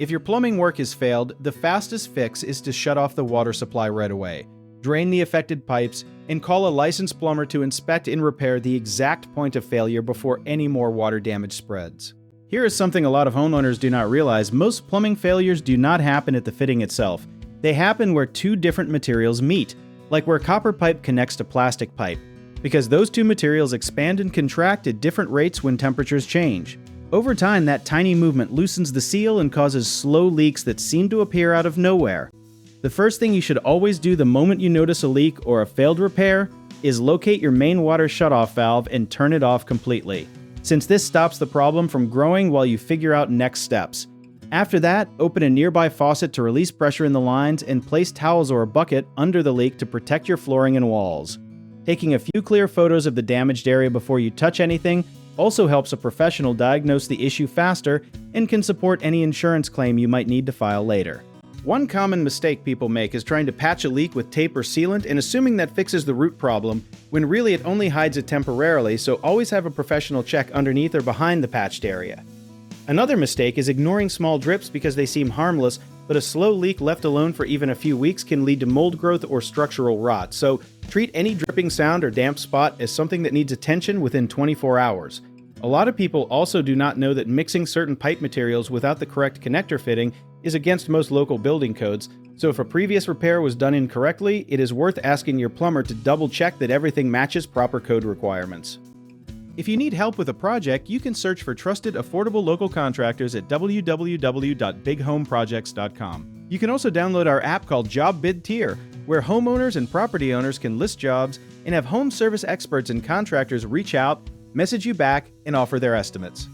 If your plumbing work has failed, the fastest fix is to shut off the water supply right away, drain the affected pipes, and call a licensed plumber to inspect and repair the exact point of failure before any more water damage spreads. Here is something a lot of homeowners do not realize: most plumbing failures do not happen at the fitting itself. They happen where two different materials meet, like where copper pipe connects to plastic pipe, because those two materials expand and contract at different rates when temperatures change. Over time, that tiny movement loosens the seal and causes slow leaks that seem to appear out of nowhere. The first thing you should always do the moment you notice a leak or a failed repair is locate your main water shutoff valve and turn it off completely, since this stops the problem from growing while you figure out next steps. After that, open a nearby faucet to release pressure in the lines and place towels or a bucket under the leak to protect your flooring and walls. Taking a few clear photos of the damaged area before you touch anything also helps a professional diagnose the issue faster and can support any insurance claim you might need to file later. One common mistake people make is trying to patch a leak with tape or sealant and assuming that fixes the root problem, when really it only hides it temporarily, so always have a professional check underneath or behind the patched area. Another mistake is ignoring small drips because they seem harmless, but a slow leak left alone for even a few weeks can lead to mold growth or structural rot, so treat any dripping sound or damp spot as something that needs attention within 24 hours. A lot of people also do not know that mixing certain pipe materials without the correct connector fitting is against most local building codes, so if a previous repair was done incorrectly, it is worth asking your plumber to double check that everything matches proper code requirements. If you need help with a project, you can search for trusted, affordable local contractors at www.bighomeprojects.com. You can also download our app called Job Bid Tier, where homeowners and property owners can list jobs and have home service experts and contractors reach out, message you back, and offer their estimates.